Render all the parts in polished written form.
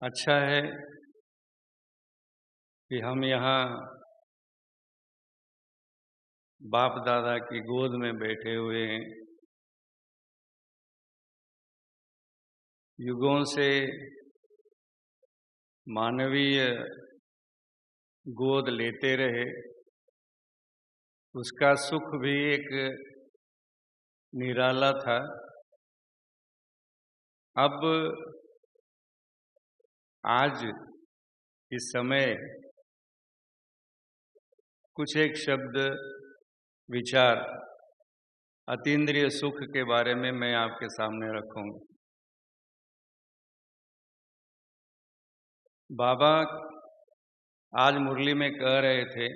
अच्छा है कि हम यहाँ बाप दादा की गोद में बैठे हुए हैं। युगों से मानवीय गोद लेते रहे, उसका सुख भी एक निराला था। अब आज इस समय कुछ एक शब्द विचार अतीन्द्रिय सुख के बारे में मैं आपके सामने रखूंगा। बाबा आज मुरली में कह रहे थे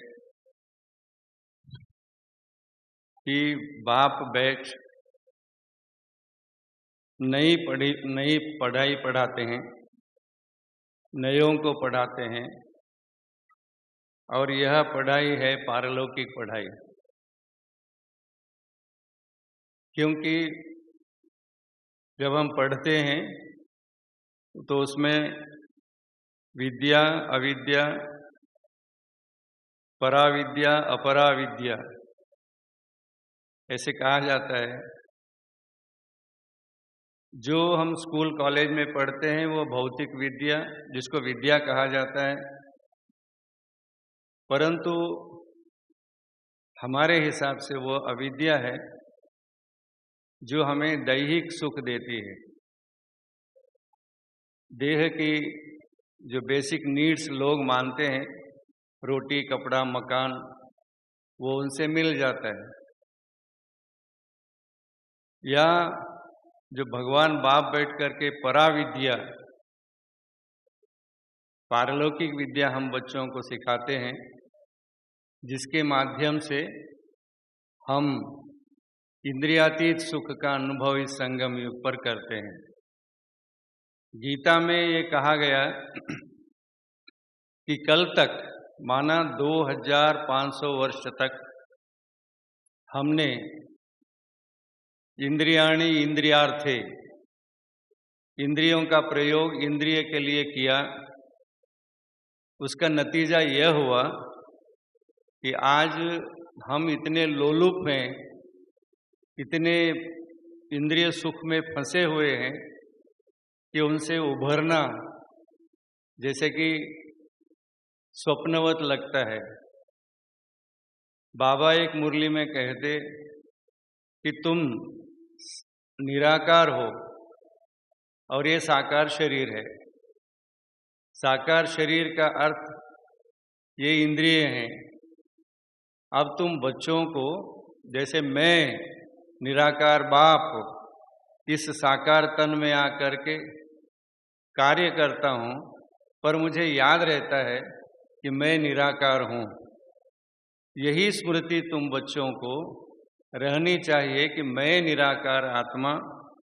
कि बाप बैठ नई पढ़ाई पढ़ाते हैं, नयों को पढ़ाते हैं, और यह पढ़ाई है पारलौकिक पढ़ाई। क्योंकि जब हम पढ़ते हैं तो उसमें विद्या, अविद्या, पराविद्या, अपराविद्या ऐसे कहा जाता है। जो हम स्कूल कॉलेज में पढ़ते हैं वो भौतिक विद्या, जिसको विद्या कहा जाता है, परंतु हमारे हिसाब से वो अविद्या है जो हमें दैहिक सुख देती है। देह की जो बेसिक नीड्स लोग मानते हैं, रोटी, कपड़ा, मकान, वो उनसे मिल जाता है। या जो भगवान बाप बैठ करके पराविद्या, पारलौकिक विद्या हम बच्चों को सिखाते हैं, जिसके माध्यम से हम इंद्रियातीत सुख का अनुभव इस संगम युग पर करते हैं। गीता में ये कहा गया कि कल तक, माना 2500 वर्ष तक, हमने इंद्रियाणि इंद्रियार्थे, इंद्रियों का प्रयोग इंद्रिय के लिए किया। उसका नतीजा यह हुआ कि आज हम इतने लोलुप हैं, इतने इंद्रिय सुख में फंसे हुए हैं कि उनसे उभरना जैसे कि स्वप्नवत लगता है। बाबा एक मुरली में कहते कि तुम निराकार हो और ये साकार शरीर है। साकार शरीर का अर्थ ये इंद्रिय हैं। अब तुम बच्चों को, जैसे मैं निराकार बाप इस साकार तन में आकर के कार्य करता हूँ, पर मुझे याद रहता है कि मैं निराकार हूँ। यही स्मृति तुम बच्चों को रहनी चाहिए कि मैं निराकार आत्मा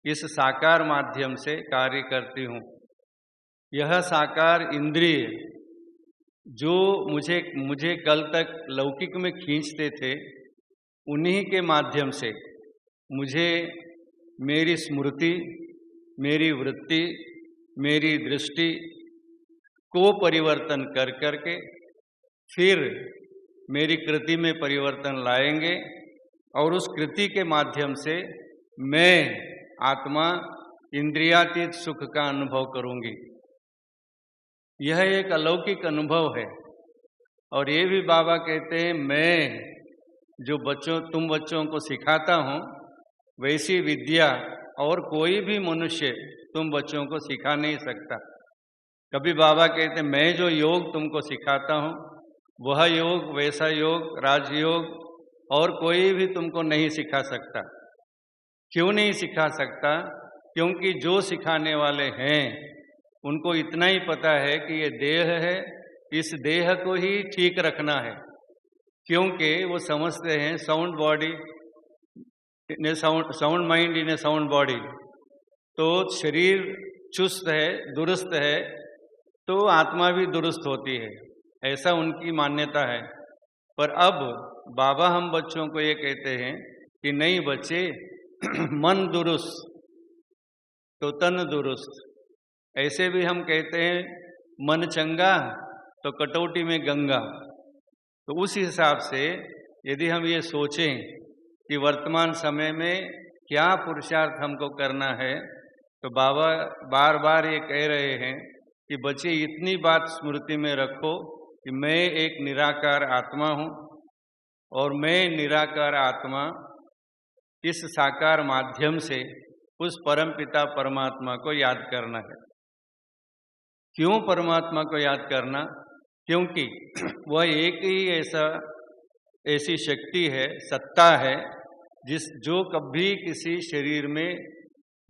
इस साकार माध्यम से कार्य करती हूँ। यह साकार इंद्रिय जो मुझे कल तक लौकिक में खींचते थे, उन्हीं के माध्यम से मुझे मेरी स्मृति, मेरी वृत्ति, मेरी दृष्टि को परिवर्तन कर करके फिर मेरी कृति में परिवर्तन लाएंगे, और उस कृति के माध्यम से मैं आत्मा इंद्रियातीत सुख का अनुभव करूंगी। यह एक अलौकिक अनुभव है। और ये भी बाबा कहते हैं, मैं जो तुम बच्चों को सिखाता हूँ, वैसी विद्या और कोई भी मनुष्य तुम बच्चों को सिखा नहीं सकता। कभी बाबा कहते हैं, मैं जो योग तुमको सिखाता हूँ, वह योग, वैसा योग, राजयोग और कोई भी तुमको नहीं सिखा सकता। क्यों नहीं सिखा सकता? क्योंकि जो सिखाने वाले हैं उनको इतना ही पता है कि ये देह है, इस देह को ही ठीक रखना है। क्योंकि वो समझते हैं sound body in A sound mind in A sound body. तो शरीर चुस्त है, दुरुस्त है, तो आत्मा भी दुरुस्त होती है, ऐसा उनकी मान्यता है। पर अब बाबा हम बच्चों को ये कहते हैं कि नहीं बच्चे, मन दुरुस्त तो तन दुरुस्त। ऐसे भी हम कहते हैं मन चंगा तो कटौती में गंगा। तो उस हिसाब से यदि हम ये सोचें कि वर्तमान समय में क्या पुरुषार्थ हमको करना है, तो बाबा बार बार ये कह रहे हैं कि बच्चे इतनी बात स्मृति में रखो कि मैं एक निराकार आत्मा हूँ और मैं निराकार आत्मा इस साकार माध्यम से उस परमपिता परमात्मा को याद करना है। क्यों परमात्मा को याद करना? क्योंकि वह एक ही ऐसी शक्ति है, सत्ता है, जो कभी किसी शरीर में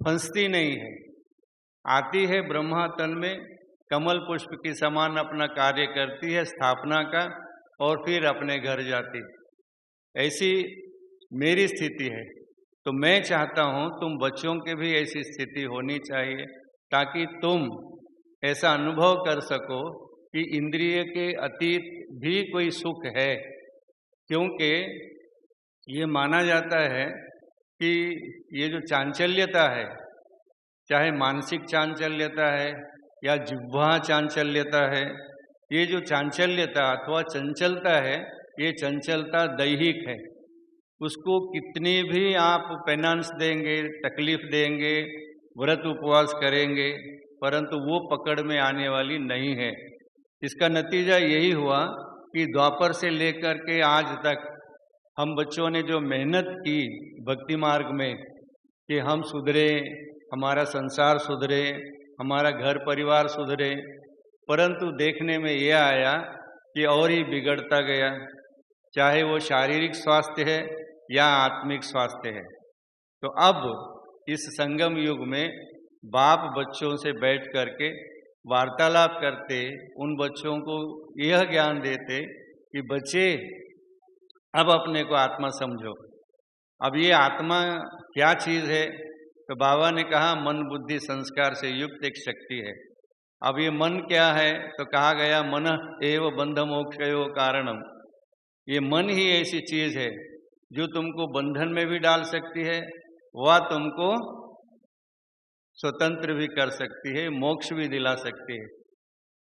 फंसती नहीं है। आती है ब्रह्मा तन में, कमल पुष्प की समान अपना कार्य करती है स्थापना का, और फिर अपने घर जाती। ऐसी मेरी स्थिति है। तो मैं चाहता हूँ तुम बच्चों के भी ऐसी स्थिति होनी चाहिए, ताकि तुम ऐसा अनुभव कर सको कि इंद्रिय के अतीत भी कोई सुख है। क्योंकि ये माना जाता है कि ये जो चांचल्यता है, चाहे मानसिक चांचल्यता है या जिह्वा चांचल्यता है, ये जो चांचल्यता अथवा चंचलता है, ये चंचलता दैहिक है। उसको कितनी भी आप पेनांस देंगे, तकलीफ देंगे, व्रत उपवास करेंगे, परंतु वो पकड़ में आने वाली नहीं है। इसका नतीजा यही हुआ कि द्वापर से लेकर के आज तक हम बच्चों ने जो मेहनत की भक्ति मार्ग में कि हम सुधरे, हमारा संसार सुधरे, हमारा घर परिवार सुधरे, परंतु देखने में यह आया कि और ही बिगड़ता गया, चाहे वो शारीरिक स्वास्थ्य है या आत्मिक स्वास्थ्य है। तो अब इस संगम युग में बाप बच्चों से बैठ करके वार्तालाप करते, उन बच्चों को यह ज्ञान देते कि बच्चे अब अपने को आत्मा समझो। अब ये आत्मा क्या चीज़ है? तो बाबा ने कहा मन बुद्धि संस्कार से युक्त एक शक्ति है। अब ये मन क्या है? तो कहा गया मन एव बंध मोक्षयो कारणम। ये मन ही ऐसी चीज़ है जो तुमको बंधन में भी डाल सकती है, वह तुमको स्वतंत्र भी कर सकती है, मोक्ष भी दिला सकती है।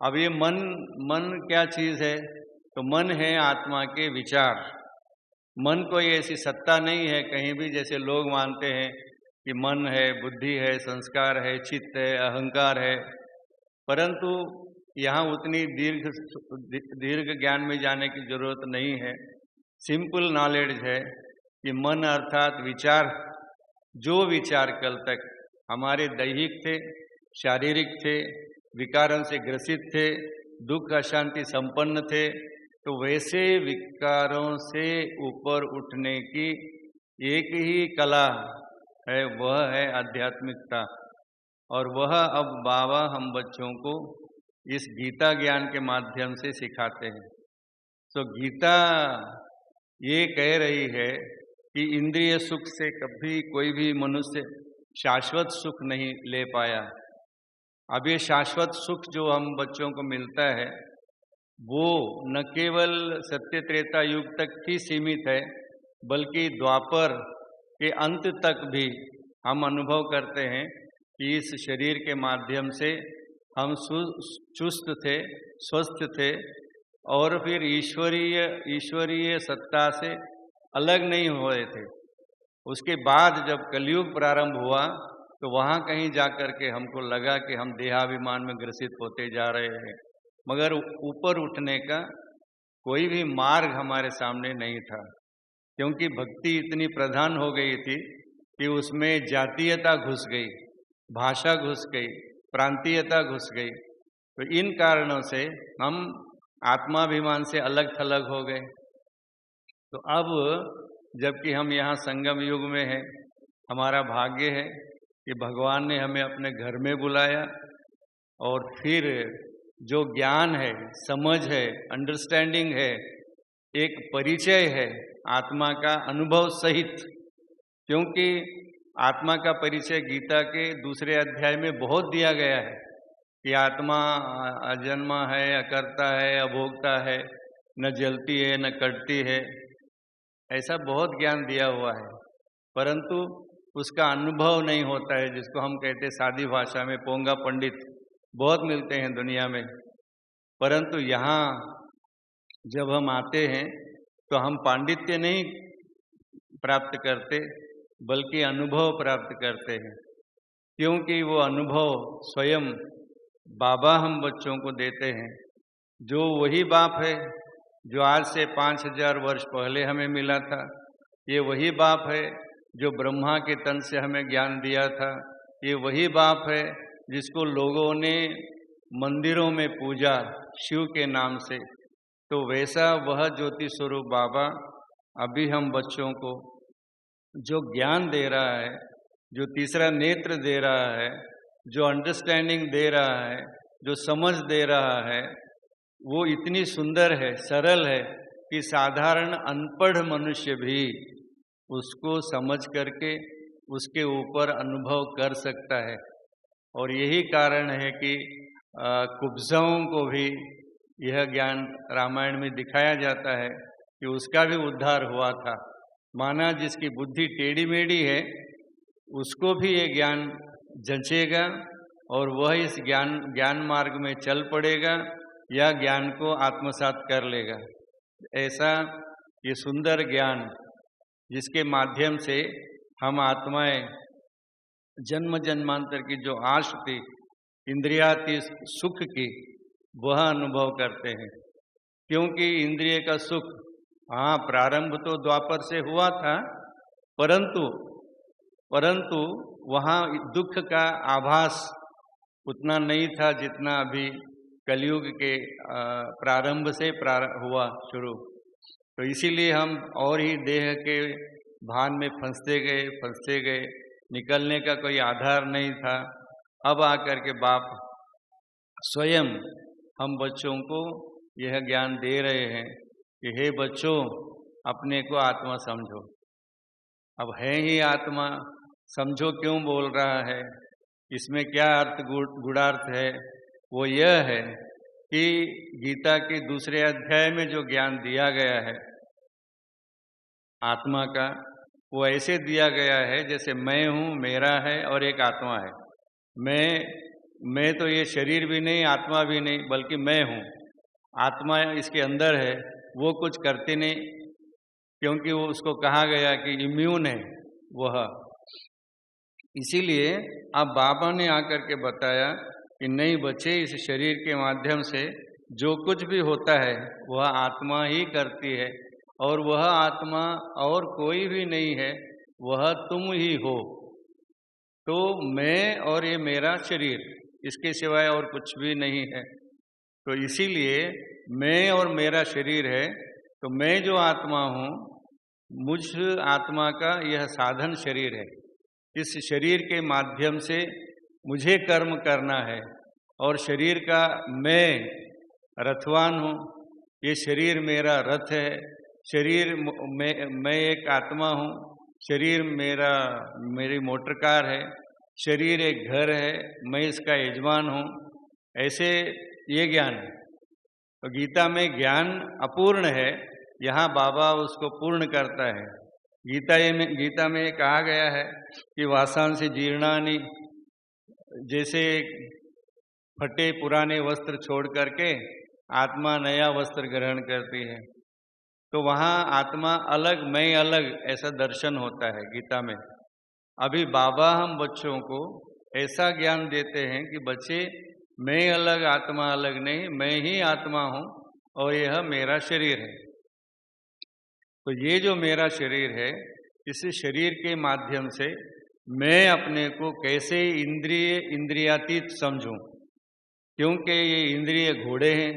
अब ये मन क्या चीज़ है? तो मन है आत्मा के विचार। मन कोई ऐसी सत्ता नहीं है कहीं भी, जैसे लोग मानते हैं कि मन है, बुद्धि है, संस्कार है, चित्त है, अहंकार है। परंतु यहाँ उतनी दीर्घ ज्ञान में जाने की जरूरत नहीं है। सिंपल नॉलेज है कि मन अर्थात विचार, जो विचार कल तक हमारे दैहिक थे, शारीरिक थे, विकारों से ग्रसित थे, दुख अशांति संपन्न थे, तो वैसे विकारों से ऊपर उठने की एक ही कला है, वह है आध्यात्मिकता। और वह अब बाबा हम बच्चों को इस गीता ज्ञान के माध्यम से सिखाते हैं। तो गीता ये कह रही है कि इंद्रिय सुख से कभी कोई भी मनुष्य शाश्वत सुख नहीं ले पाया। अब ये शाश्वत सुख जो हम बच्चों को मिलता है, वो न केवल सत्य त्रेता युग तक ही सीमित है, बल्कि द्वापर के अंत तक भी हम अनुभव करते हैं कि इस शरीर के माध्यम से हम चुस्त थे, स्वस्थ थे, और फिर ईश्वरीय सत्ता से अलग नहीं हुए थे। उसके बाद जब कलयुग प्रारंभ हुआ, तो वहाँ कहीं जाकर के हमको लगा कि हम देहाभिमान में ग्रसित होते जा रहे हैं, मगर ऊपर उठने का कोई भी मार्ग हमारे सामने नहीं था, क्योंकि भक्ति इतनी प्रधान हो गई थी कि उसमें जातीयता घुस गई, भाषा घुस गई, प्रांतीयता घुस गई। तो इन कारणों से हम आत्माभिमान से अलग थलग हो गए। तो अब जबकि हम यहाँ संगम युग में हैं, हमारा भाग्य है कि भगवान ने हमें अपने घर में बुलाया, और फिर जो ज्ञान है, समझ है, अंडरस्टैंडिंग है, एक परिचय है आत्मा का अनुभव सहित। क्योंकि आत्मा का परिचय गीता के दूसरे अध्याय में बहुत दिया गया है कि आत्मा अजन्मा है, अकर्ता है, अभोक्ता है, न जलती है, न कटती है। ऐसा बहुत ज्ञान दिया हुआ है, परंतु उसका अनुभव नहीं होता है, जिसको हम कहते हैं सादी भाषा में पोंगा पंडित। बहुत मिलते हैं दुनिया में, परंतु यहाँ जब हम आते हैं तो हम पांडित्य नहीं प्राप्त करते, बल्कि अनुभव प्राप्त करते हैं, क्योंकि वो अनुभव स्वयं बाबा हम बच्चों को देते हैं, जो वही बाप है जो आज से 5000 वर्ष पहले हमें मिला था। ये वही बाप है जो ब्रह्मा के तन से हमें ज्ञान दिया था। ये वही बाप है जिसको लोगों ने मंदिरों में पूजा शिव के नाम से। तो वैसा वह ज्योति स्वरूप बाबा अभी हम बच्चों को जो ज्ञान दे रहा है, जो तीसरा नेत्र दे रहा है, जो अंडरस्टैंडिंग दे रहा है, जो समझ दे रहा है, वो इतनी सुंदर है, सरल है कि साधारण अनपढ़ मनुष्य भी उसको समझ करके उसके ऊपर अनुभव कर सकता है। और यही कारण है कि कुब्जाओं को भी यह ज्ञान रामायण में दिखाया जाता है कि उसका भी उद्धार हुआ था। माना जिसकी बुद्धि टेढ़ी मेढ़ी है उसको भी ये ज्ञान जंचेगा और वह इस ज्ञान मार्ग में चल पड़ेगा या ज्ञान को आत्मसात कर लेगा। ऐसा ये सुंदर ज्ञान जिसके माध्यम से हम आत्माएं जन्म जन्मांतर की जो आश थी इंद्रियाती सुख की, वह अनुभव करते हैं। क्योंकि इंद्रिय का सुख हाँ प्रारंभ तो द्वापर से हुआ था, परंतु वहाँ दुख का आभास उतना नहीं था जितना अभी कलयुग के प्रारंभ से हुआ शुरू। तो इसीलिए हम और ही देह के भान में फंसते गए, निकलने का कोई आधार नहीं था। अब आकर के बाप स्वयं हम बच्चों को यह ज्ञान दे रहे हैं कि हे बच्चों, अपने को आत्मा समझो। अब है ही आत्मा, समझो क्यों बोल रहा है, इसमें क्या अर्थ गुणार्थ है? वो यह है कि गीता के दूसरे अध्याय में जो ज्ञान दिया गया है आत्मा का, वो ऐसे दिया गया है जैसे मैं हूँ, मेरा है और एक आत्मा है। मैं तो ये शरीर भी नहीं, आत्मा भी नहीं, बल्कि मैं हूँ। आत्मा इसके अंदर है, वो कुछ करते नहीं, क्योंकि वो उसको कहा गया कि इम्यून है वह। इसीलिए अब बाबा ने आकर के बताया कि नहीं बच्चे, इस शरीर के माध्यम से जो कुछ भी होता है वह आत्मा ही करती है, और वह आत्मा और कोई भी नहीं है, वह तुम ही हो। तो मैं और ये मेरा शरीर, इसके सिवाय और कुछ भी नहीं है। तो इसीलिए मैं और मेरा शरीर है, तो मैं जो आत्मा हूँ, मुझ आत्मा का यह साधन शरीर है। इस शरीर के माध्यम से मुझे कर्म करना है, और शरीर का मैं रथवान हूँ। ये शरीर मेरा रथ है, शरीर मैं एक आत्मा हूँ, शरीर मेरी मोटर कार है, शरीर एक घर है, मैं इसका यजमान हूँ। ऐसे ये ज्ञान है। तो गीता में ज्ञान अपूर्ण है, यहाँ बाबा उसको पूर्ण करता है। गीता में कहा गया है कि वासांसि जीर्णानि, जैसे फटे पुराने वस्त्र छोड़ करके आत्मा नया वस्त्र ग्रहण करती है, तो वहाँ आत्मा अलग मैं अलग ऐसा दर्शन होता है गीता में। अभी बाबा हम बच्चों को ऐसा ज्ञान देते हैं कि बच्चे, मैं अलग आत्मा अलग नहीं, मैं ही आत्मा हूँ और यह मेरा शरीर है। तो ये जो मेरा शरीर है, इस शरीर के माध्यम से मैं अपने को कैसे इंद्रियातीत समझूं, क्योंकि ये इंद्रिय घोड़े हैं।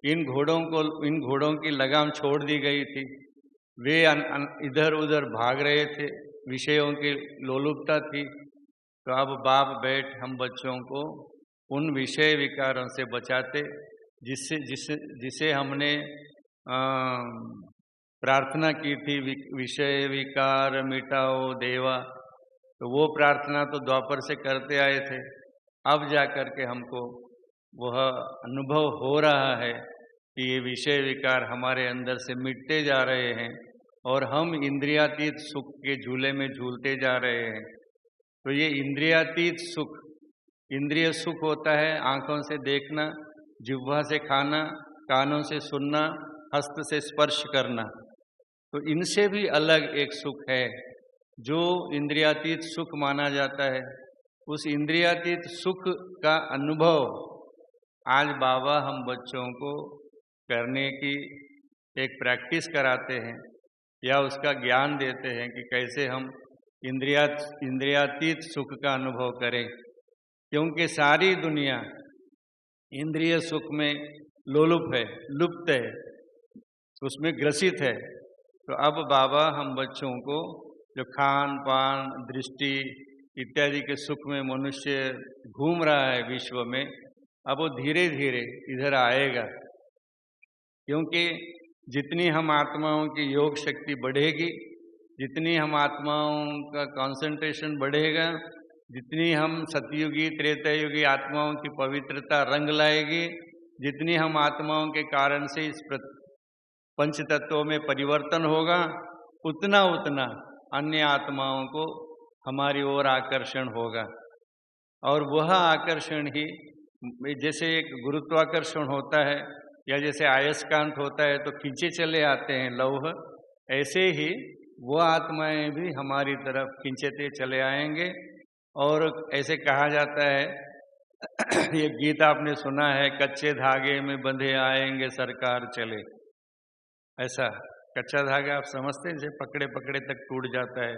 इन घोड़ों की लगाम छोड़ दी गई थी, वे इधर उधर भाग रहे थे, विषयों की लोलुपता थी। तो अब बाप बैठ हम बच्चों को उन विषय विकारों से बचाते, जिसे हमने प्रार्थना की थी, विषय विकार मिटाओ देवा। तो वो प्रार्थना तो द्वापर से करते आए थे। अब जा कर के हमको वह अनुभव हो रहा है कि ये विषय विकार हमारे अंदर से मिटते जा रहे हैं और हम इंद्रियातीत सुख के झूले में झूलते जा रहे हैं। तो ये इंद्रियातीत सुख इंद्रिय सुख होता है आंखों से देखना, जिह्वा से खाना, कानों से सुनना, हस्त से स्पर्श करना। तो इनसे भी अलग एक सुख है जो इंद्रियातीत सुख माना जाता है। उस इंद्रियातीत सुख का अनुभव आज बाबा हम बच्चों को करने की एक प्रैक्टिस कराते हैं या उसका ज्ञान देते हैं कि कैसे हम इंद्रियातीत सुख का अनुभव करें, क्योंकि सारी दुनिया इंद्रिय सुख में लोलुप है, लुप्त है, उसमें ग्रसित है। तो अब बाबा हम बच्चों को जो खान पान दृष्टि इत्यादि के सुख में मनुष्य घूम रहा है विश्व में, अब वो धीरे धीरे इधर आएगा, क्योंकि जितनी हम आत्माओं की योग शक्ति बढ़ेगी, जितनी हम आत्माओं का कंसंट्रेशन बढ़ेगा, जितनी हम सतयुगी त्रेतायुगी आत्माओं की पवित्रता रंग लाएगी, जितनी हम आत्माओं के कारण से इस पंच तत्वों में परिवर्तन होगा, उतना उतना अन्य आत्माओं को हमारी ओर आकर्षण होगा। और वह आकर्षण ही जैसे एक गुरुत्वाकर्षण होता है या जैसे अयस्कांत होता है तो खींचे चले आते हैं लौह, ऐसे ही वो आत्माएं भी हमारी तरफ खींचते चले आएंगे। और ऐसे कहा जाता है ये गीत आपने सुना है, कच्चे धागे में बंधे आएंगे सरकार चले। ऐसा कच्चा धागा आप समझते हैं, जैसे पकड़े पकड़े तक टूट जाता है,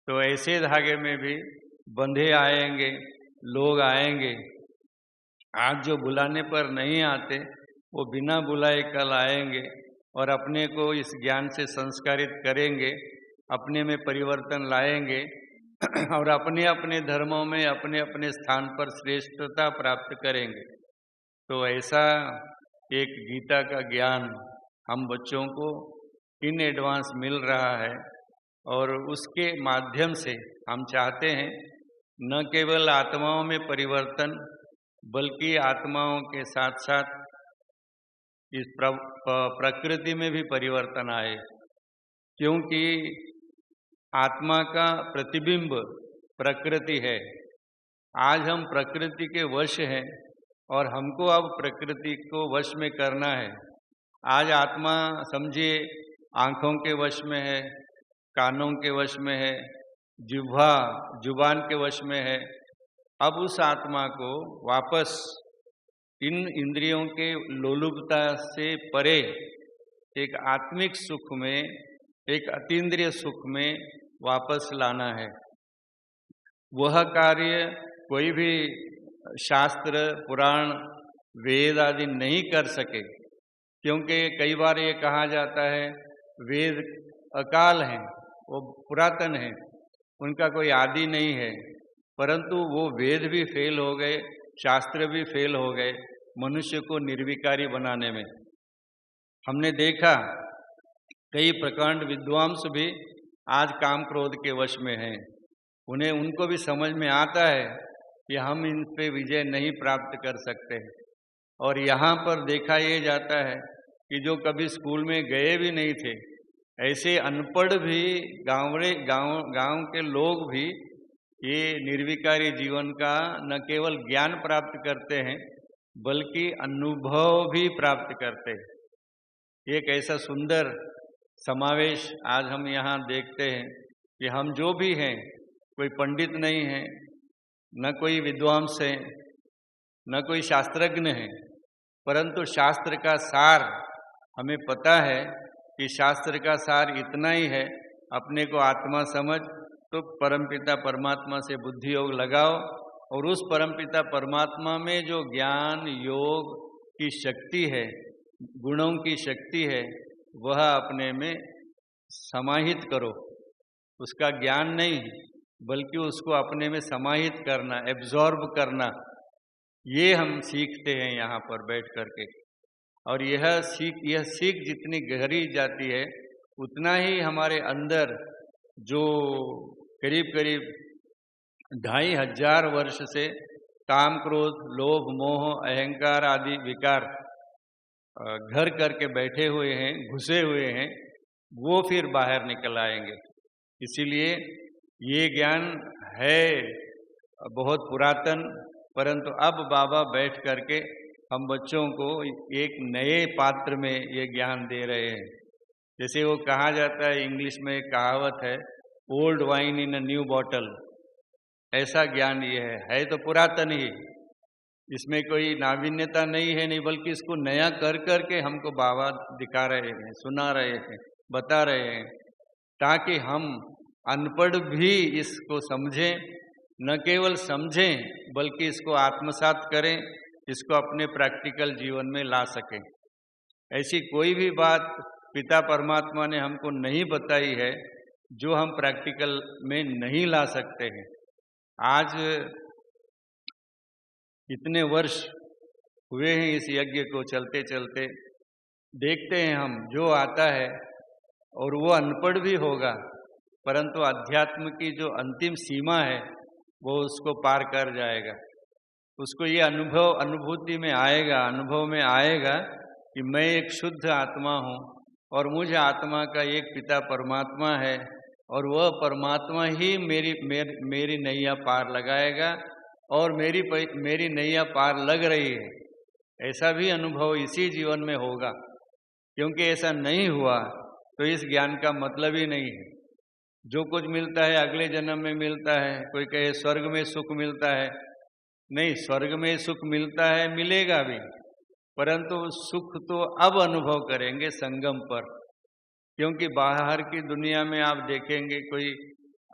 तो ऐसे धागे में भी बंधे आएंगे लोग आएंगे। आज जो बुलाने पर नहीं आते वो बिना बुलाए कल आएंगे और अपने को इस ज्ञान से संस्कारित करेंगे, अपने में परिवर्तन लाएंगे और अपने अपने धर्मों में अपने अपने स्थान पर श्रेष्ठता प्राप्त करेंगे। तो ऐसा एक गीता का ज्ञान हम बच्चों को इन एडवांस मिल रहा है और उसके माध्यम से हम चाहते हैं न केवल आत्माओं में परिवर्तन बल्कि आत्माओं के साथ साथ इस प्रकृति में भी परिवर्तन आए, क्योंकि आत्मा का प्रतिबिंब प्रकृति है। आज हम प्रकृति के वश हैं और हमको अब प्रकृति को वश में करना है। आज आत्मा समझिए आँखों के वश में है, कानों के वश में है, जिह्वा जुबान के वश में है। अब उस आत्मा को वापस इन इंद्रियों के लोलुपता से परे एक आत्मिक सुख में, एक अतीन्द्रिय सुख में वापस लाना है। वह कार्य कोई भी शास्त्र पुराण वेद आदि नहीं कर सके, क्योंकि कई बार ये कहा जाता है वेद अकाल हैं, वो पुरातन हैं, उनका कोई आदि नहीं है। परंतु वो वेद भी फेल हो गए, शास्त्र भी फेल हो गए मनुष्य को निर्विकारी बनाने में। हमने देखा कई प्रकांड विद्वांस भी आज काम क्रोध के वश में हैं। उनको भी समझ में आता है कि हम इन पे विजय नहीं प्राप्त कर सकते। और यहाँ पर देखा ये जाता है कि जो कभी स्कूल में गए भी नहीं थे, ऐसे अनपढ़ भी गांव के लोग भी ये निर्विकारी जीवन का न केवल ज्ञान प्राप्त करते हैं बल्कि अनुभव भी प्राप्त करते हैं। एक ऐसा सुंदर समावेश आज हम यहाँ देखते हैं कि हम जो भी हैं, कोई पंडित नहीं है, न कोई विद्वांस है, न कोई शास्त्रज्ञ है, परंतु शास्त्र का सार हमें पता है कि शास्त्र का सार इतना ही है, अपने को आत्मा समझ तो परमपिता परमात्मा से बुद्धि योग लगाओ और उस परमपिता परमात्मा में जो ज्ञान योग की शक्ति है, गुणों की शक्ति है, वह अपने में समाहित करो। उसका ज्ञान नहीं बल्कि उसको अपने में समाहित करना, एब्जॉर्ब करना, ये हम सीखते हैं यहाँ पर बैठ करके। और यह सीख जितनी गहरी जाती है उतना ही हमारे अंदर जो करीब करीब 2500 वर्ष से काम क्रोध लोभ मोह अहंकार आदि विकार घर करके बैठे हुए हैं, घुसे हुए हैं, वो फिर बाहर निकल आएंगे। इसीलिए ये ज्ञान है बहुत पुरातन, परंतु अब बाबा बैठ करके हम बच्चों को एक नए पात्र में ये ज्ञान दे रहे हैं। जैसे वो कहा जाता है, इंग्लिश में एक कहावत है, old wine in a new bottle. ऐसा ज्ञान ये है तो पुरातन ही, इसमें कोई नावीन्यता नहीं है, नहीं, बल्कि इसको नया कर करके हमको बाबा दिखा रहे हैं, सुना रहे हैं, बता रहे हैं, ताकि हम अनपढ़ भी इसको समझें, न केवल समझें बल्कि इसको आत्मसात करें, इसको अपने प्रैक्टिकल जीवन में ला सकें। ऐसी कोई भी बात पिता परमात्मा ने हमको नहीं बताई है जो हम प्रैक्टिकल में नहीं ला सकते हैं। आज इतने वर्ष हुए हैं इस यज्ञ को चलते चलते, देखते हैं हम जो आता है, और वो अनपढ़ भी होगा, परंतु अध्यात्म की जो अंतिम सीमा है वो उसको पार कर जाएगा। उसको ये अनुभूति में आएगा, अनुभव में आएगा कि मैं एक शुद्ध आत्मा हूँ और मुझ आत्मा का एक पिता परमात्मा है, और वह परमात्मा ही मेरी नैया पार लगाएगा, और मेरी नैया पार लग रही है, ऐसा भी अनुभव इसी जीवन में होगा। क्योंकि ऐसा नहीं हुआ तो इस ज्ञान का मतलब ही नहीं है। जो कुछ मिलता है अगले जन्म में मिलता है। कोई कहे स्वर्ग में सुख मिलता है, नहीं, स्वर्ग में सुख मिलता है, मिलेगा भी, परंतु सुख तो अब अनुभव करेंगे संगम पर। क्योंकि बाहर की दुनिया में आप देखेंगे कोई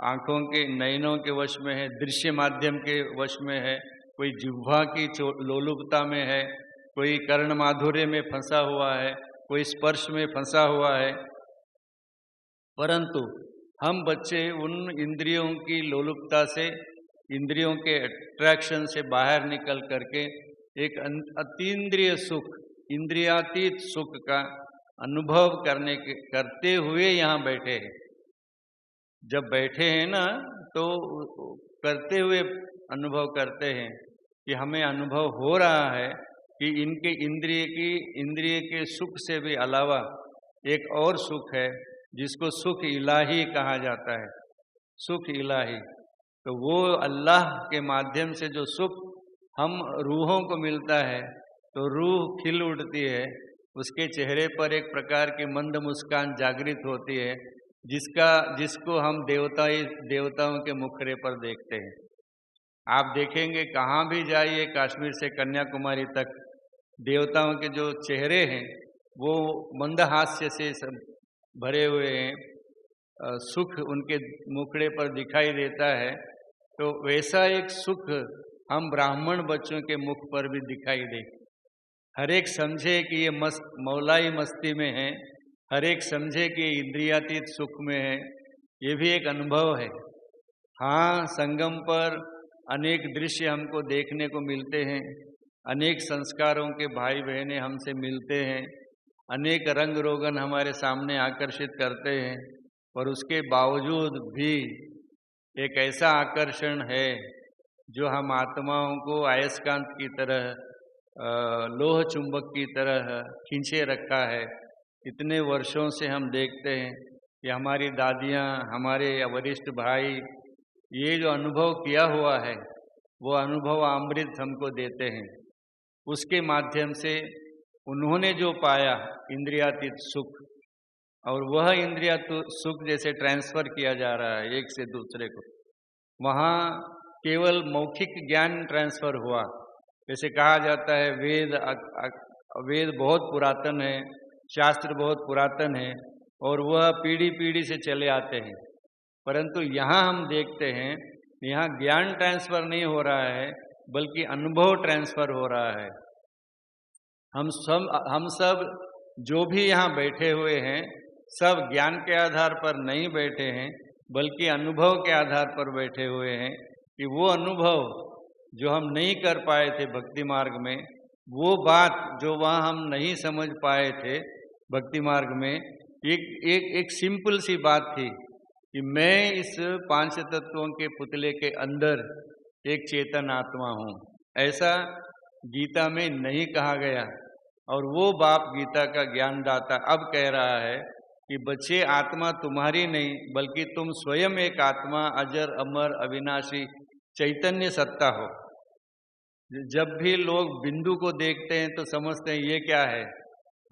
आँखों के नयनों के वश में है, दृश्य माध्यम के वश में है, कोई जिह्वा की लोलुपता में है, कोई कर्ण माधुर्य में फंसा हुआ है, कोई स्पर्श में फंसा हुआ है। परंतु हम बच्चे उन इंद्रियों की लोलुपता से, इंद्रियों के अट्रैक्शन से बाहर निकल करके एक अतीन्द्रिय सुख, इंद्रियातीत सुख का अनुभव करते हुए यहाँ बैठे हैं। जब बैठे हैं ना, तो करते हुए अनुभव करते हैं कि हमें अनुभव हो रहा है कि इनके इंद्रिय के सुख से भी अलावा एक और सुख है, जिसको सुख इलाही कहा जाता है। सुख इलाही, तो वो अल्लाह के माध्यम से जो सुख हम रूहों को मिलता है, तो रूह खिल उठती है, उसके चेहरे पर एक प्रकार की मंद मुस्कान जागृत होती है, जिसको हम देवताओं के मुखरे पर देखते हैं। आप देखेंगे कहाँ भी जाइए, कश्मीर से कन्याकुमारी तक, देवताओं के जो चेहरे हैं वो मंदहास्य से सब भरे हुए हैं, सुख उनके मुखड़े पर दिखाई देता है। तो वैसा एक सुख हम ब्राह्मण बच्चों के मुख पर भी दिखाई दे। हर एक समझे कि ये मौलाई मस्ती में है, हर एक समझे कि ये इंद्रियातीत सुख में है, ये भी एक अनुभव है। हाँ, संगम पर अनेक दृश्य हमको देखने को मिलते हैं, अनेक संस्कारों के भाई बहनें हमसे मिलते हैं, अनेक रंग रोगन हमारे सामने आकर्षित करते हैं, पर उसके बावजूद भी एक ऐसा आकर्षण है जो हम आत्माओं को अयस्कांत की तरह, लोह चुंबक की तरह खींचे रखा है। इतने वर्षों से हम देखते हैं कि हमारी दादियाँ, हमारे वरिष्ठ भाई, ये जो अनुभव किया हुआ है वो अनुभव अमृत हमको देते हैं। उसके माध्यम से उन्होंने जो पाया इंद्रियातीत सुख, और वह इंद्रियातीत सुख जैसे ट्रांसफर किया जा रहा है एक से दूसरे को, वहाँ केवल मौखिक ज्ञान ट्रांसफर हुआ। जैसे कहा जाता है वेद बहुत पुरातन है, शास्त्र बहुत पुरातन है, और वह पीढ़ी पीढ़ी से चले आते हैं, परंतु यहाँ हम देखते हैं यहाँ ज्ञान ट्रांसफर नहीं हो रहा है, बल्कि अनुभव ट्रांसफर हो रहा है। हम सब जो भी यहाँ बैठे हुए हैं, सब ज्ञान के आधार पर नहीं बैठे हैं, बल्कि अनुभव के आधार पर बैठे हुए हैं कि वो अनुभव जो हम नहीं कर पाए थे भक्ति मार्ग में, वो बात जो वहाँ हम नहीं समझ पाए थे भक्ति मार्ग में, एक सिंपल सी बात थी कि मैं इस पांच तत्वों के पुतले के अंदर एक चेतन आत्मा हूँ। ऐसा गीता में नहीं कहा गया, और वो बाप गीता का ज्ञानदाता अब कह रहा है कि बच्चे, आत्मा तुम्हारी नहीं, बल्कि तुम स्वयं एक आत्मा, अजर अमर अविनाशी चैतन्य सत्ता हो। जब भी लोग बिंदु को देखते हैं तो समझते हैं ये क्या है,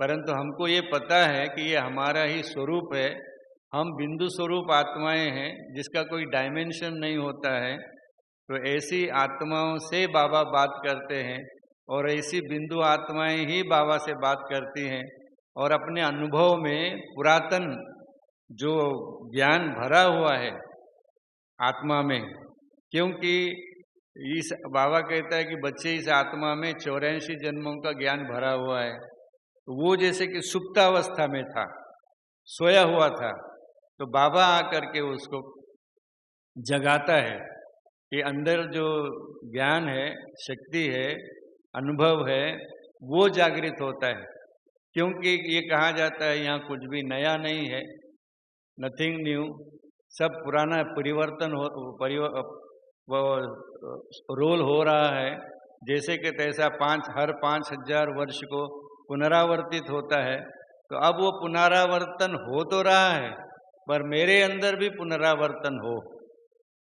परंतु हमको ये पता है कि ये हमारा ही स्वरूप है। हम बिंदु स्वरूप आत्माएं हैं जिसका कोई डायमेंशन नहीं होता है। तो ऐसी आत्माओं से बाबा बात करते हैं और ऐसी बिंदु आत्माएं ही बाबा से बात करती हैं और अपने अनुभव में पुरातन जो ज्ञान भरा हुआ है आत्मा में, क्योंकि इस बाबा कहता है कि बच्चे इस आत्मा में 84 जन्मों का ज्ञान भरा हुआ है। तो वो जैसे कि सुप्तावस्था में था, सोया हुआ था, तो बाबा आकर के उसको जगाता है कि अंदर जो ज्ञान है, शक्ति है, अनुभव है, वो जागृत होता है। क्योंकि ये कहा जाता है यहाँ कुछ भी नया नहीं है, नथिंग न्यू, सब पुराना परिवर्तन रोल हो रहा है। जैसे कि तैसा हर 5000 वर्ष को पुनरावर्तित होता है। तो अब वो पुनरावर्तन हो तो रहा है, पर मेरे अंदर भी पुनरावर्तन हो,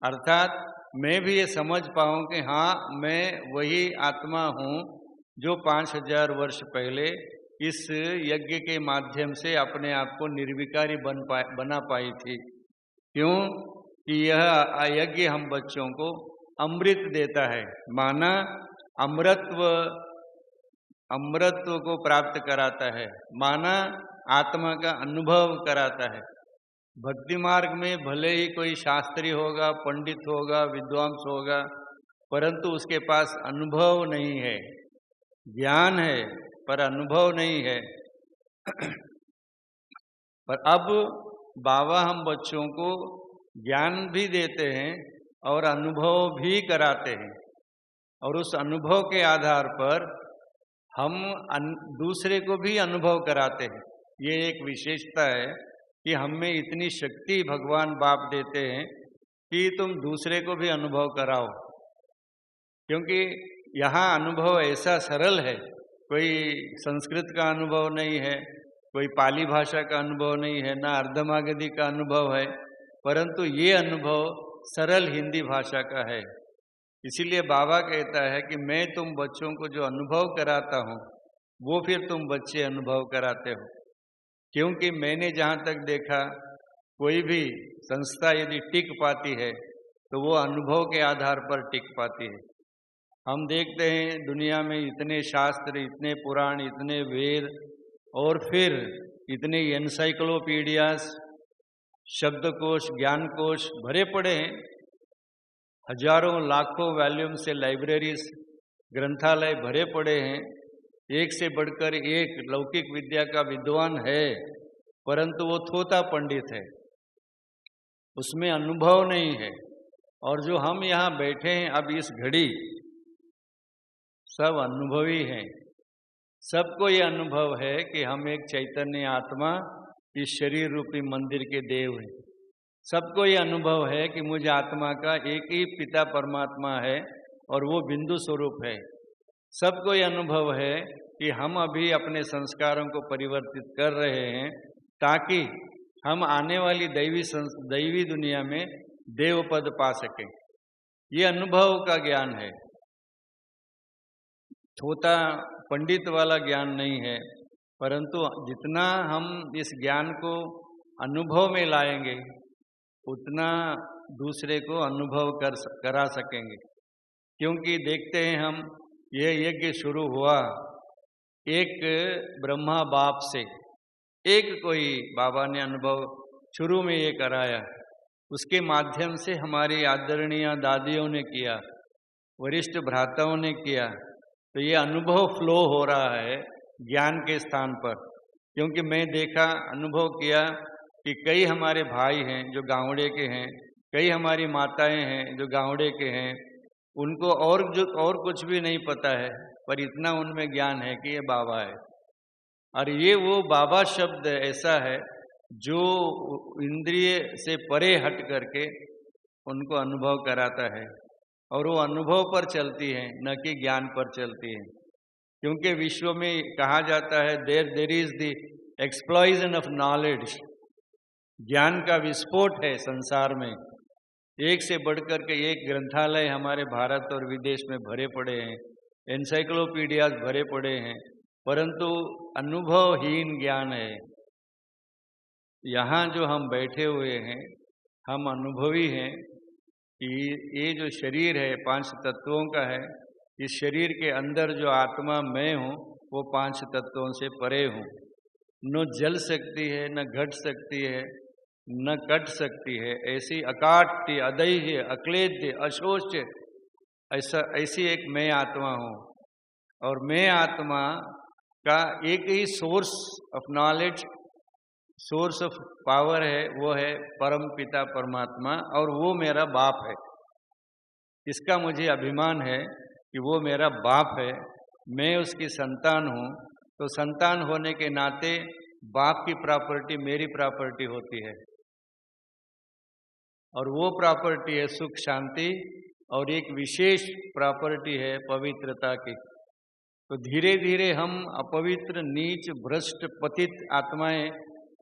अर्थात मैं भी ये समझ पाऊँ कि हाँ, मैं वही आत्मा हूँ जो 5000 वर्ष पहले इस यज्ञ के माध्यम से अपने आप को निर्विकारी बना पाई थी। क्यों कि यह यज्ञ हम बच्चों को अमृत देता है, माना अमृतत्व को प्राप्त कराता है, माना आत्मा का अनुभव कराता है। भक्ति मार्ग में भले ही कोई शास्त्री होगा, पंडित होगा, विद्वांस होगा, परंतु उसके पास अनुभव नहीं है। ज्ञान है पर अनुभव नहीं है। पर अब बाबा हम बच्चों को ज्ञान भी देते हैं और अनुभव भी कराते हैं, और उस अनुभव के आधार पर हम दूसरे को भी अनुभव कराते हैं। ये एक विशेषता है कि हम में इतनी शक्ति भगवान बाप देते हैं कि तुम दूसरे को भी अनुभव कराओ। क्योंकि यहाँ अनुभव ऐसा सरल है, कोई संस्कृत का अनुभव नहीं है, कोई पाली भाषा का अनुभव नहीं है, ना अर्धमागधी का अनुभव है, परंतु ये अनुभव सरल हिंदी भाषा का है। इसीलिए बाबा कहता है कि मैं तुम बच्चों को जो अनुभव कराता हूँ वो फिर तुम बच्चे अनुभव कराते हो। क्योंकि मैंने जहाँ तक देखा, कोई भी संस्था यदि टिक पाती है तो वो अनुभव के आधार पर टिक पाती है। हम देखते हैं दुनिया में इतने शास्त्र, इतने पुराण, इतने वेद और फिर इतने एनसाइक्लोपीडियाज, शब्दकोश, ज्ञानकोश भरे पड़े हैं। हजारों लाखों वॉल्यूम से लाइब्रेरीज, ग्रंथालय भरे पड़े हैं। एक से बढ़कर एक लौकिक विद्या का विद्वान है, परंतु वो थोथा पंडित है, उसमें अनुभव नहीं है। और जो हम यहाँ बैठे हैं अब इस घड़ी, सब अनुभवी हैं। सबको ये अनुभव है कि हम एक चैतन्य आत्मा इस शरीर रूपी मंदिर के देव हैं। सबको ये अनुभव है कि मुझ आत्मा का एक ही पिता परमात्मा है और वो बिंदु स्वरूप है। सबको ये अनुभव है कि हम अभी अपने संस्कारों को परिवर्तित कर रहे हैं ताकि हम आने वाली दैवी दुनिया में देव पद पा सकें। ये अनुभव का ज्ञान है, थोथा पंडित वाला ज्ञान नहीं है। परंतु जितना हम इस ज्ञान को अनुभव में लाएंगे उतना दूसरे को अनुभव करा सकेंगे। क्योंकि देखते हैं हम, यह यज्ञ शुरू हुआ एक ब्रह्मा बाप से, एक कोई बाबा ने अनुभव शुरू में ये कराया, उसके माध्यम से हमारी आदरणीय दादियों ने किया, वरिष्ठ भ्राताओं ने किया। तो ये अनुभव फ्लो हो रहा है ज्ञान के स्थान पर। क्योंकि मैं देखा, अनुभव किया कि कई हमारे भाई हैं जो गाँवड़े के हैं, कई हमारी माताएं हैं जो गाँवड़े के हैं, उनको और कुछ भी नहीं पता है, पर इतना उनमें ज्ञान है कि ये बाबा है। और ये वो बाबा शब्द ऐसा है जो इंद्रिय से परे हट करके उनको अनुभव कराता है, और वो अनुभव पर चलती है, न कि ज्ञान पर चलती है। क्योंकि विश्व में कहा जाता है there is the explosion of knowledge, ज्ञान का विस्फोट है संसार में। एक से बढ़कर के एक ग्रंथालय हमारे भारत और विदेश में भरे पड़े हैं, एनसाइक्लोपीडियाज भरे पड़े हैं, परंतु अनुभवहीन ज्ञान है। यहाँ जो हम बैठे हुए हैं, हम अनुभवी हैं कि ये जो शरीर है 5 तत्वों का है। इस शरीर के अंदर जो आत्मा मैं हूँ वो 5 तत्वों से परे हूँ। न जल सकती है, न घट सकती है, न कट सकती है। ऐसी अकाट्य, अदैह्य, अक्लेद्य, अशोच्य, ऐसी एक मैं आत्मा हूँ। और मैं आत्मा का एक ही source of knowledge, source of power है, वो है परम पिता परमात्मा, और वो मेरा बाप है। इसका मुझे अभिमान है कि वो मेरा बाप है, मैं उसकी संतान हूँ। तो संतान होने के नाते बाप की प्रॉपर्टी मेरी प्रॉपर्टी होती है, और वो प्रॉपर्टी है सुख शांति, और एक विशेष प्रॉपर्टी है पवित्रता की। तो धीरे धीरे हम अपवित्र, नीच, भ्रष्ट, पतित आत्माएं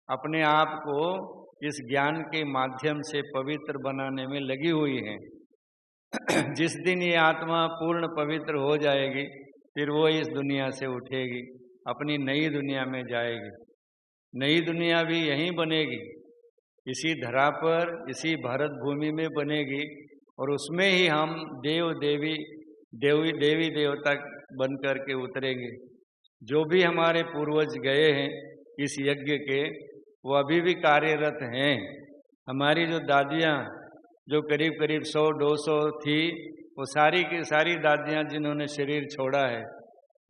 अपने आप को इस ज्ञान के माध्यम से पवित्र बनाने में लगी हुई हैं। जिस दिन ये आत्मा पूर्ण पवित्र हो जाएगी, फिर वो इस दुनिया से उठेगी, अपनी नई दुनिया में जाएगी। नई दुनिया भी यहीं बनेगी, इसी धरा पर, इसी भारत भूमि में बनेगी, और उसमें ही हम देवी देवता बन करके उतरेंगे। जो भी हमारे पूर्वज गए हैं इस यज्ञ के, वो अभी भी कार्यरत हैं। हमारी जो दादियाँ, जो करीब करीब 100-200 थी, वो सारी की सारी दादियाँ जिन्होंने शरीर छोड़ा है,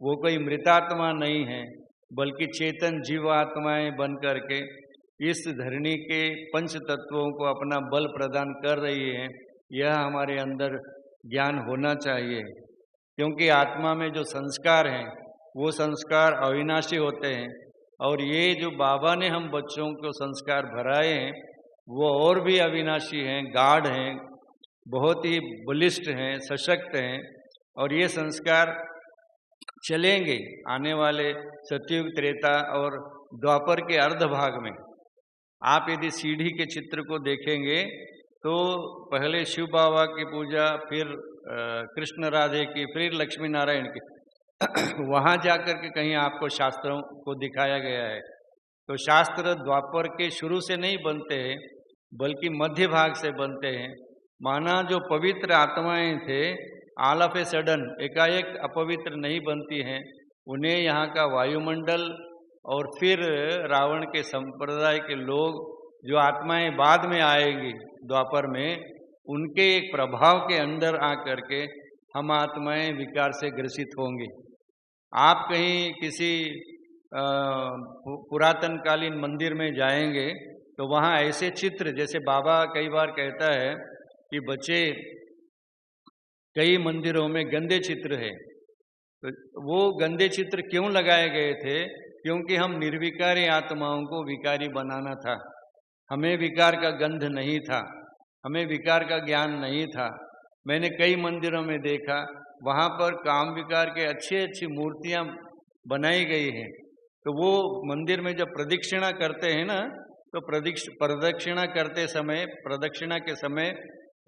वो कोई मृतात्मा नहीं है, बल्कि चेतन जीवात्माएं बन करके इस धरणी के 5 तत्वों को अपना बल प्रदान कर रही है। यह हमारे अंदर ज्ञान होना चाहिए, क्योंकि आत्मा में जो संस्कार हैं वो संस्कार अविनाशी होते हैं, और ये जो बाबा ने हम बच्चों को संस्कार भराए हैं वो और भी अविनाशी हैं, गाढ़ हैं, बहुत ही बलिष्ठ हैं, सशक्त हैं, और ये संस्कार चलेंगे आने वाले सतयुग, त्रेता और द्वापर के अर्ध भाग में। आप यदि सीढ़ी के चित्र को देखेंगे तो पहले शिव बाबा की पूजा, फिर कृष्ण राधे की, फिर लक्ष्मी नारायण की वहाँ जाकर के कहीं आपको शास्त्रों को दिखाया गया है। तो शास्त्र द्वापर के शुरू से नहीं बनते हैं, बल्कि मध्य भाग से बनते हैं। माना जो पवित्र आत्माएं थे, ऑल ऑफ ए सडन एकाएक अपवित्र नहीं बनती हैं। उन्हें यहाँ का वायुमंडल और फिर रावण के संप्रदाय के लोग, जो आत्माएं बाद में आएंगी द्वापर में, उनके एक प्रभाव के अंदर आकर के हम आत्माएं विकार से ग्रसित होंगी। आप कहीं किसी पुरातन कालीन मंदिर में जाएंगे तो वहाँ ऐसे चित्र, जैसे बाबा कई बार कहता है कि बच्चे कई मंदिरों में गंदे चित्र है, तो वो गंदे चित्र क्यों लगाए गए थे? क्योंकि हम निर्विकारी आत्माओं को विकारी बनाना था। हमें विकार का गंध नहीं था, हमें विकार का ज्ञान नहीं था। मैंने कई मंदिरों में देखा, वहाँ पर काम विकार के अच्छी मूर्तियाँ बनाई गई हैं। तो वो मंदिर में जब प्रदक्षिणा करते हैं ना, तो प्रदक्षिणा करते समय, प्रदक्षिणा के समय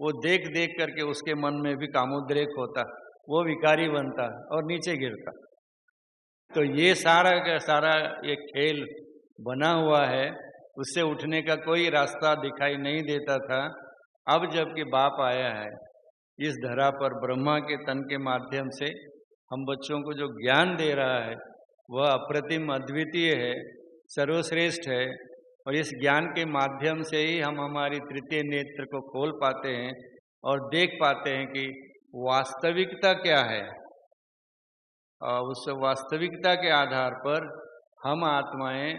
वो देख देख करके उसके मन में भी कामोद्रेक होता, वो विकारी बनता और नीचे गिरता। तो ये सारा का सारा ये खेल बना हुआ है, उससे उठने का कोई रास्ता दिखाई नहीं देता था। अब जबकि बाप आया है इस धरा पर, ब्रह्मा के तन के माध्यम से हम बच्चों को जो ज्ञान दे रहा है वह अप्रतिम, अद्वितीय है, सर्वश्रेष्ठ है। और इस ज्ञान के माध्यम से ही हम हमारी तृतीय नेत्र को खोल पाते हैं और देख पाते हैं कि वास्तविकता क्या है। उस वास्तविकता के आधार पर हम आत्माएं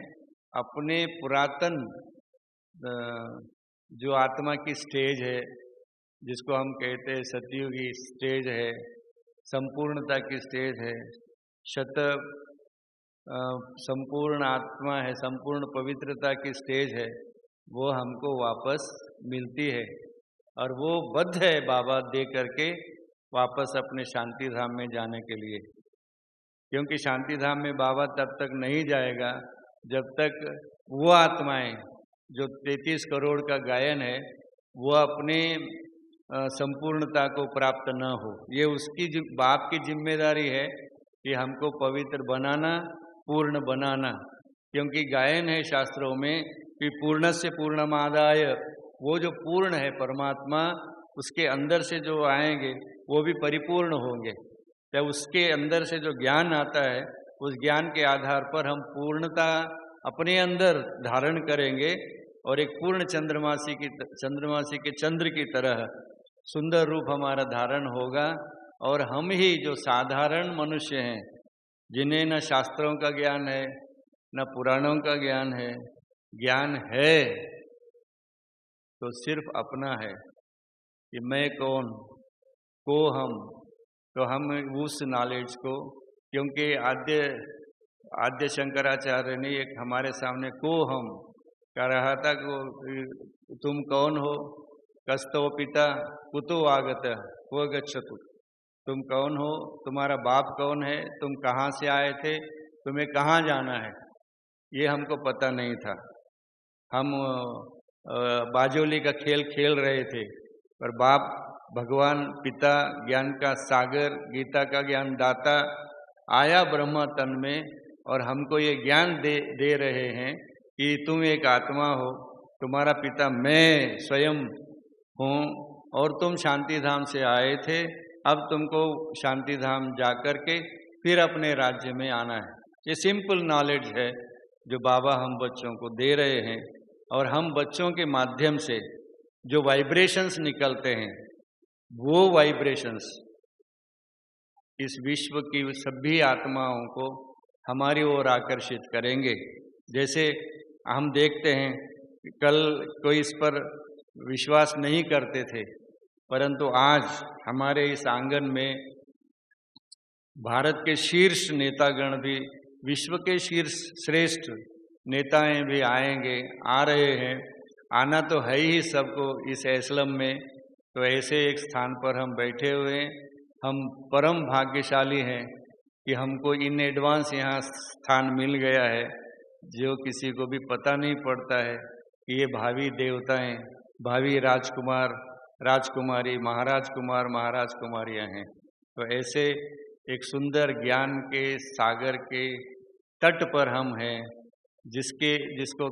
अपने पुरातन जो आत्मा की स्टेज है, जिसको हम कहते हैं सतयुगी स्टेज है, संपूर्णता की स्टेज है, संपूर्ण आत्मा है, संपूर्ण पवित्रता की स्टेज है, वो हमको वापस मिलती है। और वो बद्ध है बाबा दे करके वापस अपने शांति धाम में जाने के लिए। क्योंकि शांति धाम में बाबा तब तक नहीं जाएगा जब तक वो आत्माएं जो 33 करोड़ का गायन है, वो अपने संपूर्णता को प्राप्त न हो। ये उसकी बाप की जिम्मेदारी है कि हमको पवित्र बनाना, पूर्ण बनाना। क्योंकि गायन है शास्त्रों में कि पूर्णस्य पूर्णमादाय, वो जो पूर्ण है परमात्मा, उसके अंदर से जो आएंगे वो भी परिपूर्ण होंगे। तो उसके अंदर से जो ज्ञान आता है, उस ज्ञान के आधार पर हम पूर्णता अपने अंदर धारण करेंगे और एक पूर्ण चंद्रमासी के चंद्र की तरह सुंदर रूप हमारा धारण होगा। और हम ही जो साधारण मनुष्य हैं, जिन्हें न शास्त्रों का ज्ञान है न पुराणों का ज्ञान है तो सिर्फ अपना है कि मैं कौन, को हम। तो हम उस नॉलेज को, क्योंकि आद्य शंकराचार्य ने एक हमारे सामने को हम कह रहा था कि तुम कौन हो, कस्तो पिता कुतो आगत को गच्छतु, तुम कौन हो, तुम्हारा बाप कौन है, तुम कहाँ से आए थे, तुम्हें कहाँ जाना है, ये हमको पता नहीं था। हम बाजोली का खेल खेल रहे थे, पर बाप भगवान पिता ज्ञान का सागर, गीता का ज्ञान दाता आया ब्रह्म तन में और हमको ये ज्ञान दे रहे हैं कि तुम एक आत्मा हो, तुम्हारा पिता मैं स्वयं हूँ और तुम शांति धाम से आए थे। अब तुमको शांति धाम जाकर के फिर अपने राज्य में आना है। ये सिंपल नॉलेज है जो बाबा हम बच्चों को दे रहे हैं। और हम बच्चों के माध्यम से जो वाइब्रेशंस निकलते हैं, वो वाइब्रेशंस इस विश्व की सभी आत्माओं को हमारी ओर आकर्षित करेंगे। जैसे हम देखते हैं, कल कोई इस पर विश्वास नहीं करते थे, परंतु आज हमारे इस आंगन में भारत के शीर्ष नेतागण भी, विश्व के शीर्ष श्रेष्ठ नेताएं भी आएंगे, आ रहे हैं। आना तो है ही सबको इस एस्लम में। तो ऐसे एक स्थान पर हम बैठे हुए हैं। हम परम भाग्यशाली हैं कि हमको इन एडवांस यहाँ स्थान मिल गया है, जो किसी को भी पता नहीं पड़ता है कि ये भावी देवताएं, भावी राजकुमार, राजकुमारी, महाराज कुमार, महाराज कुमारियाँ हैं। तो ऐसे एक सुंदर ज्ञान के सागर के तट पर हम हैं, जिसको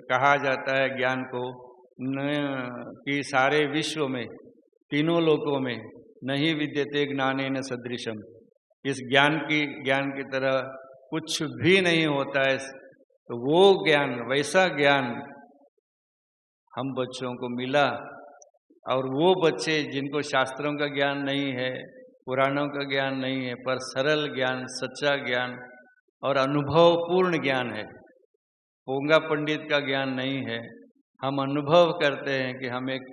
कहा जाता है ज्ञान को कि सारे विश्व में, तीनों लोकों में नहीं विद्यते ज्ञानेन सदृशम। इस ज्ञान की तरह कुछ भी नहीं होता है। तो वो ज्ञान, वैसा ज्ञान हम बच्चों को मिला। और वो बच्चे जिनको शास्त्रों का ज्ञान नहीं है, पुराणों का ज्ञान नहीं है, पर सरल ज्ञान, सच्चा ज्ञान और अनुभव पूर्ण ज्ञान है, पोंगा पंडित का ज्ञान नहीं है। हम अनुभव करते हैं कि हम एक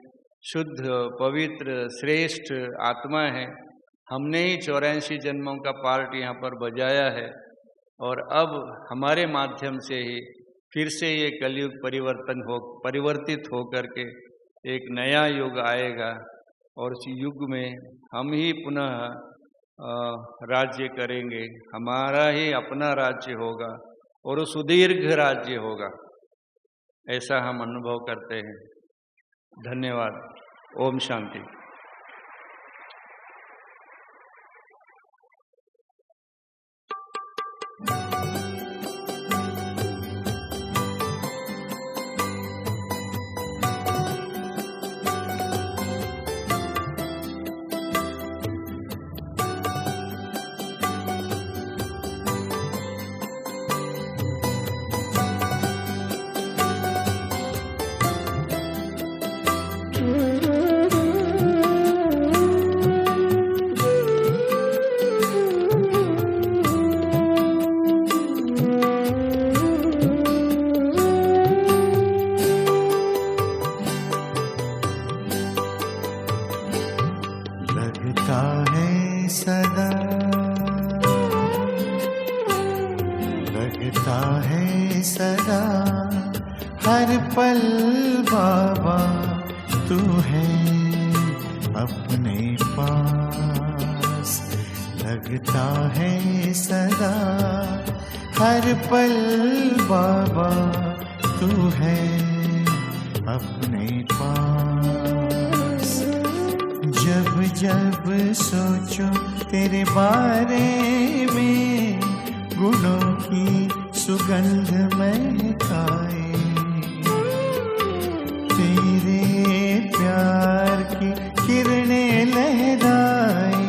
शुद्ध, पवित्र, श्रेष्ठ आत्मा है। हमने ही 84 जन्मों का पार्ट यहाँ पर बजाया है और अब हमारे माध्यम से ही फिर से ये कलयुग परिवर्तित हो करके एक नया युग आएगा और उस युग में हम ही पुनः राज्य करेंगे। हमारा ही अपना राज्य होगा और वो सुदीर्घ राज्य होगा, ऐसा हम अनुभव करते हैं। धन्यवाद। ओम शांति। जब जब सोचूं तेरे बारे में, गुणों की सुगंध महकाए, तेरे प्यार की किरणें लहराए,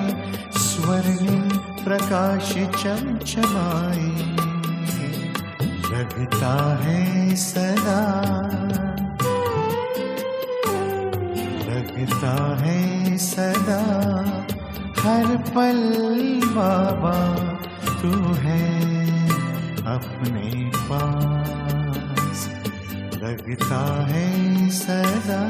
स्वर्णिम प्रकाश चमचमाए, लगता है सदा, लगता है सदा, हर पल बाबा तू है अपने पास, लगता है सदा।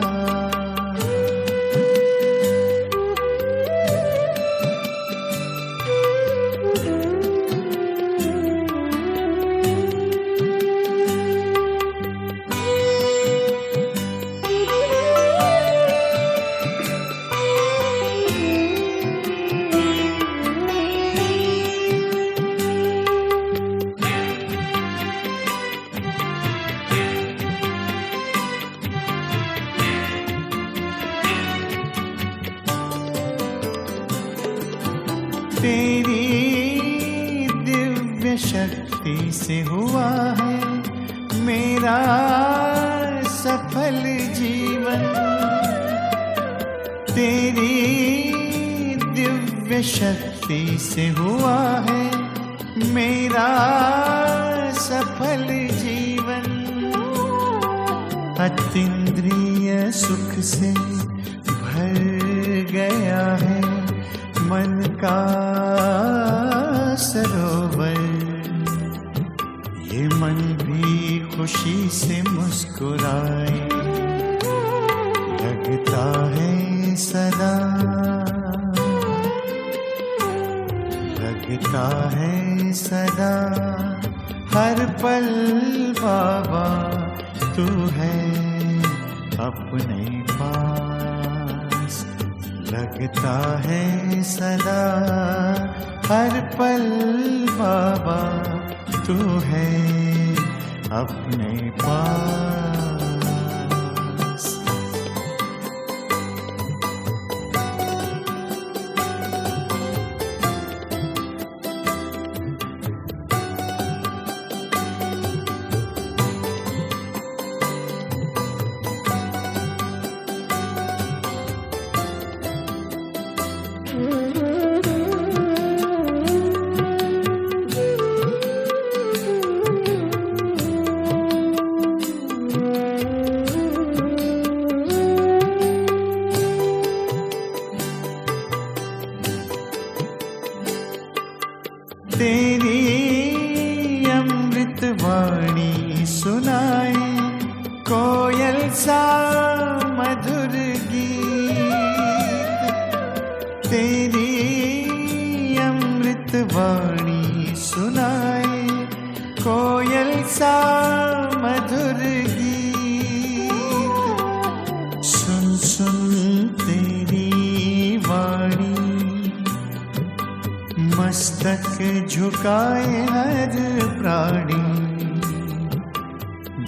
तेरी दिव्य शक्ति से हुआ है मेरा सफल जीवन, तेरी दिव्य शक्ति से हुआ है मेरा सफल जीवन, अतीन्द्रिय सुख से भर गया है मन का सरोवर, ये मन भी खुशी से मुस्कुराए, लगता है सदा, लगता है सदा, हर पल बाबा तू है अपने पास, लगता है सदा, हर पल बाबा तू है अपने पास। तेरी अमृत वाणी सुनाए, कोयल सा मधुर गीत, तेरी अमृत वाणी सुनाए, कोयल सा मधुर गीत, सुन सुन तेरी वाणी, मस्तक झुकाए हर प्राणी,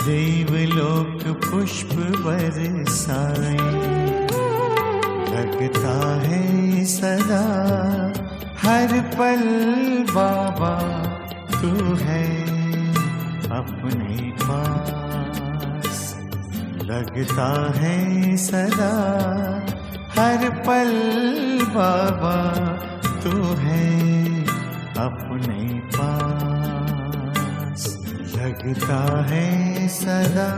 देवलोक पुष्प बरसाए, लगता है सदा, हर पल बाबा तू है अपने पास, लगता है सदा, हर पल बाबा तू है अपने पास, लगता है सदा।